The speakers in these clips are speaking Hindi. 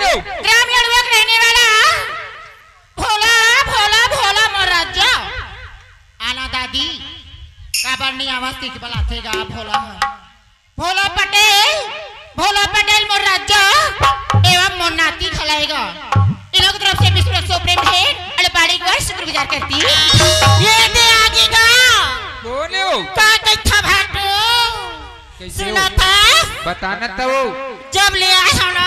ग्रामीण वर्ग रहने वाला भोला भोला भोला मोर राजा आना दादी काबर नहीं आवाज की बला थेगा भोला भोला पटेल मोर राजा एवं मोर नाती खलाएगा इन लोगों की तरफ से विश्व प्रेम है अड़पाड़ी को शुक्रगुजार करती ये दे आगे का बोले का कैसा भाटो सुना था बताना तो जब ले आया ना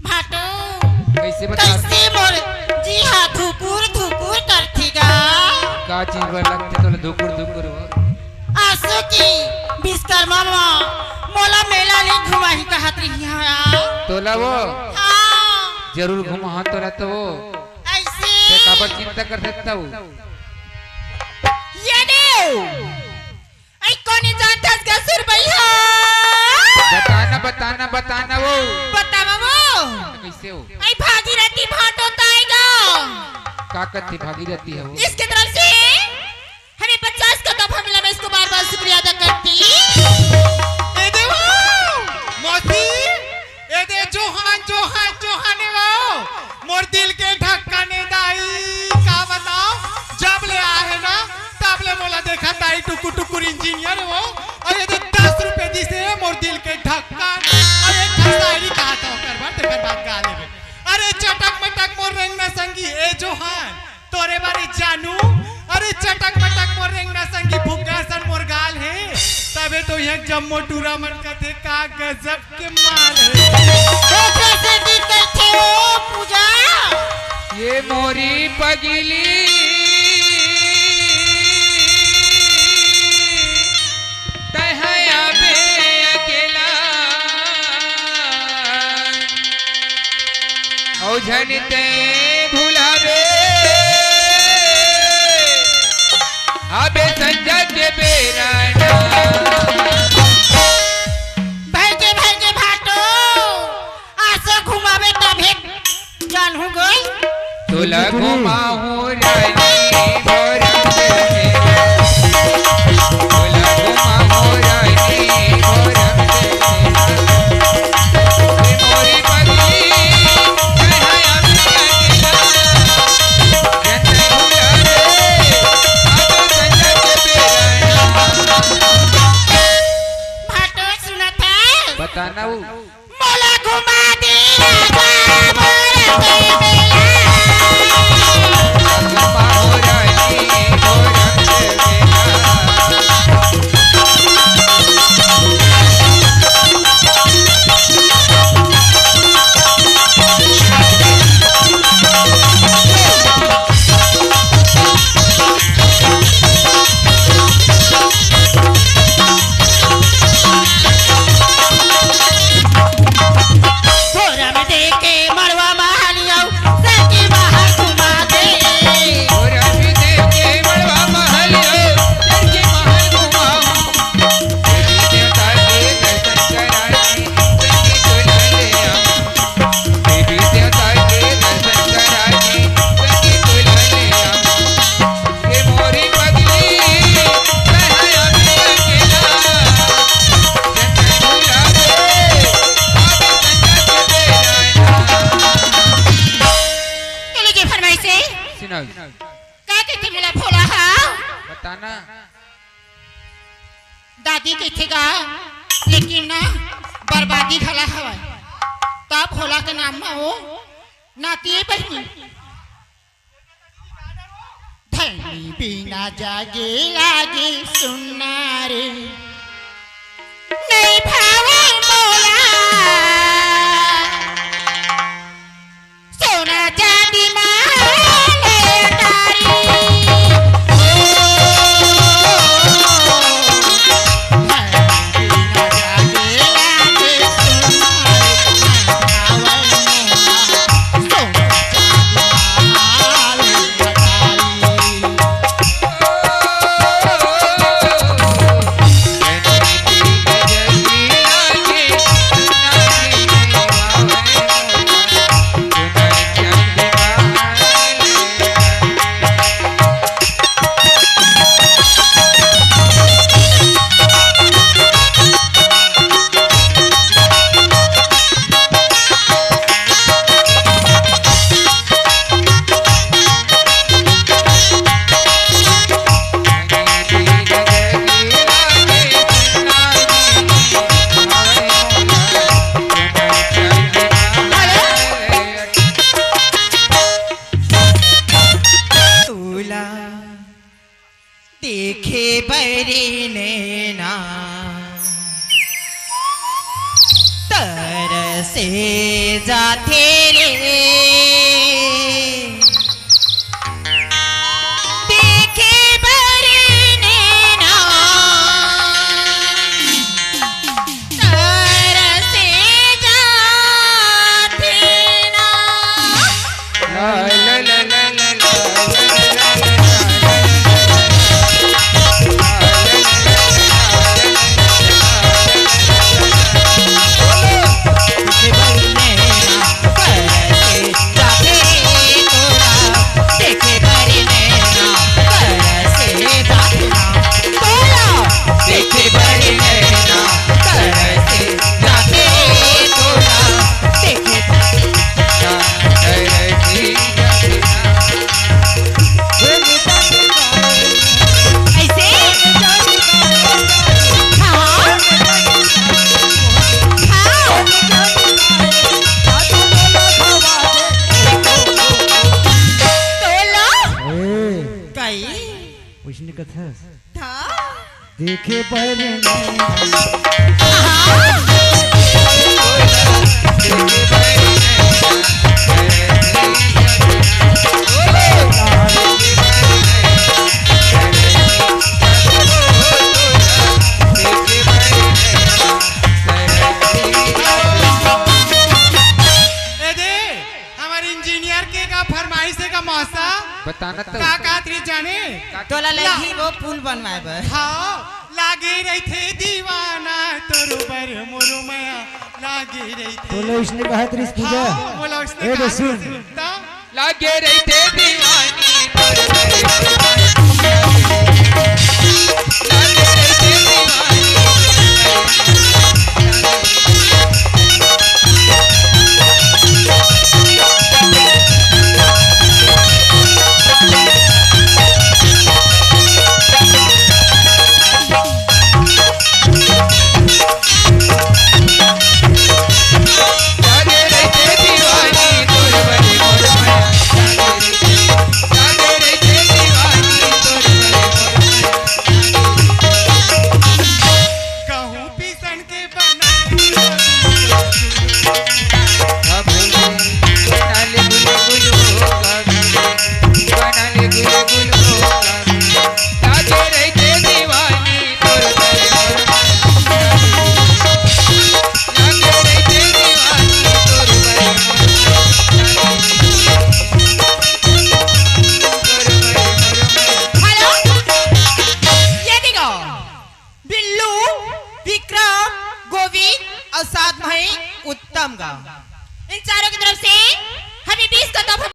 भाटो कैसे बता कैसे मोर जी हाँ धुकुर करतीगा का चीज बर लगते तो धुकुर आसो की विश्वकर्मा मोला मेला नहीं घुमाही कहत रही है तोला वो हाँ जरूर घुमा तोला तो वो ऐसे ते काबर चिंता कर सकता हूँ ये देव आई कौन जानता है क्या सुर भैया बताना वो बतावा वो कैसे हो आई भागीरथी भाटो ताएगा का करती भागीरथी है वो इसके तरफ से हमें 50 का तोहफा मिला मैं इसको बार-बार शुक्रिया अदा करती ए देवो मोती ए दे जोहान वो मोर दिल के ढक्कने दाई का बताओ जब ले आए ना तब ले मोला देखा ताई टुकुर इंजीनियर वो और ये 10 रुपए दी से मोर दिल के ढक्कन और एक शायरी कहा था करवा तेकर बात गा लेबे अरे चटक मटक मोर रंगना संगी ए जोहान तोरे बारे जानू अरे चटक मटक मोर रंगना संगी भुग्गा सन मोर गाल है तबे तो यह जम्मो टूरा मन का थे का गजब के माल है कैसे दी करते हो पूजा ये मोरी पगली तहया बे अकेला औ झनिते भुलावे अबे संजय के बेराना भागे भाटो आसो घुमावे तबे जान हो गई तोला घुमाऊं रानी भोरा तोला घुमाऊं रानी भोरा मोरी पगली कन्हैया अकेला जन्नत भुला रे अब संजय के बेराना भाटो सुना था बताना वो मोला घुमा दे राजा मोर के बेला घुमाऊं रानी भोरा थोड़ा में देखे मरवा महालिया सकी बाहर घुमा दे और अभी देखे बड़वा महल हो चल के महल घुमाऊं देवी देवता के दर्शन कराई संगी दुल्हन ले आऊं देवी देवता के दर्शन कराई संगी दुल्हन ले आऊं ये मोरी पगली कन्हैया अभी अकेला जन्नत भुला दे अब संजय के बेराना चलो जी फरमाई से सुनाओ का कहते मिला भोला हाँ बताना दादी कहेगा लेकिन ना बर्बादी खला हवा तब भोला के नाम में हो नाती बहनी धनी बिना जागे लागे सुनना रे नहीं भावे मोला सोना चांदी माले तारी जन्नती गजबी लागे भरी नैना तरसे जाते रे देखे भरी नैना तरसे जाते ना ला ला ला ला कथा था देखे पर हमारे इंजीनियर के का फरमाइश का मौसा बताना तो का त्री जाने तोला लगी वो पुल बनवाए बर हाँ लागे रही थे दीवाना तोरू बर मोरू मया लागे रही थे तो इसने कहा त्रिस पूजा हाँ, बोला उसने ए कहा सुन तो लागे रही थे दीवानी लागे रही थे दीवानी उत्तम गाँव इन चारों की तरफ से हमें 20 कदम